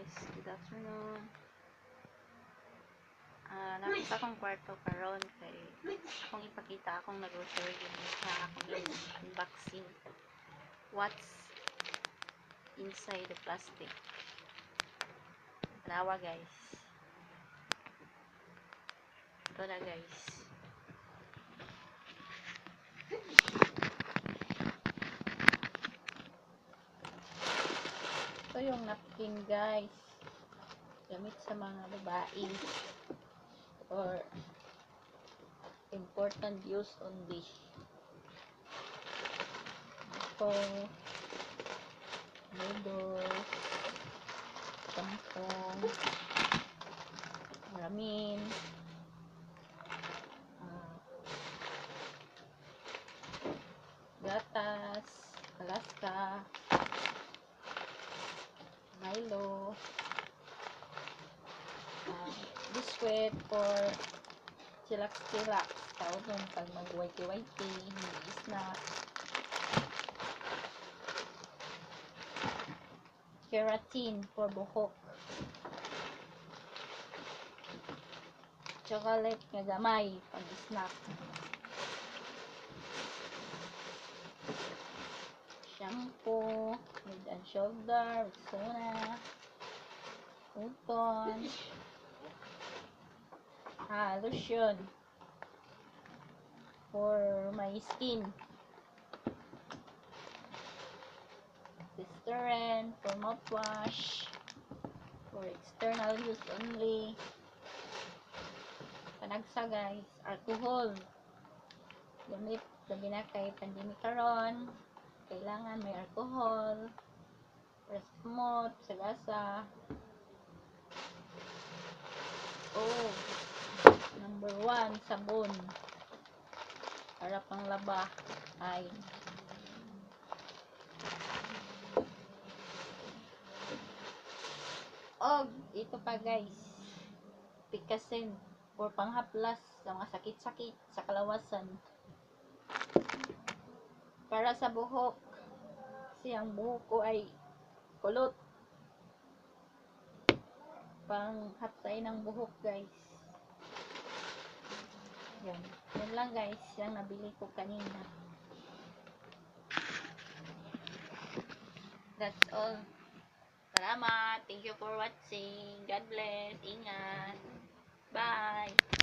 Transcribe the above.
guys, good afternoon. Nakita akong kwarto karon kay akong ipakita akong nag-grocery yun sa akong unboxing. What's inside the plastic? Tanawa guys. Ito na guys. Ito yung napkin guys. Gamit sa mga babae or important use only. Ito noodles, tampon, ramen, gatas, Alaska, Milo, biscuit for chillax taon pag mag-waiti-waiti, hindi snack, keratin for buhok, chocolate nga gamay pag snack, shampoo, head and shoulder, Rexona, Uton, lotion for my skin, Listerine for mouthwash, for external use only, panagsa guys, alcohol, gamit gabi na kay pandemic karon, kailangan may alcohol, resmote, sagasa. Number 1, sabon para pang laba ay ito pa guys, Picasen for panghaplas sa mga sakit-sakit sa kalawasan, para sa buhok, siyang buhok ko ay kulot, panghapsay ng buhok guys. Yan lang guys, yung nabili ko kanina. That's all. Salamat. Thank you for watching. God bless. Ingat. Bye.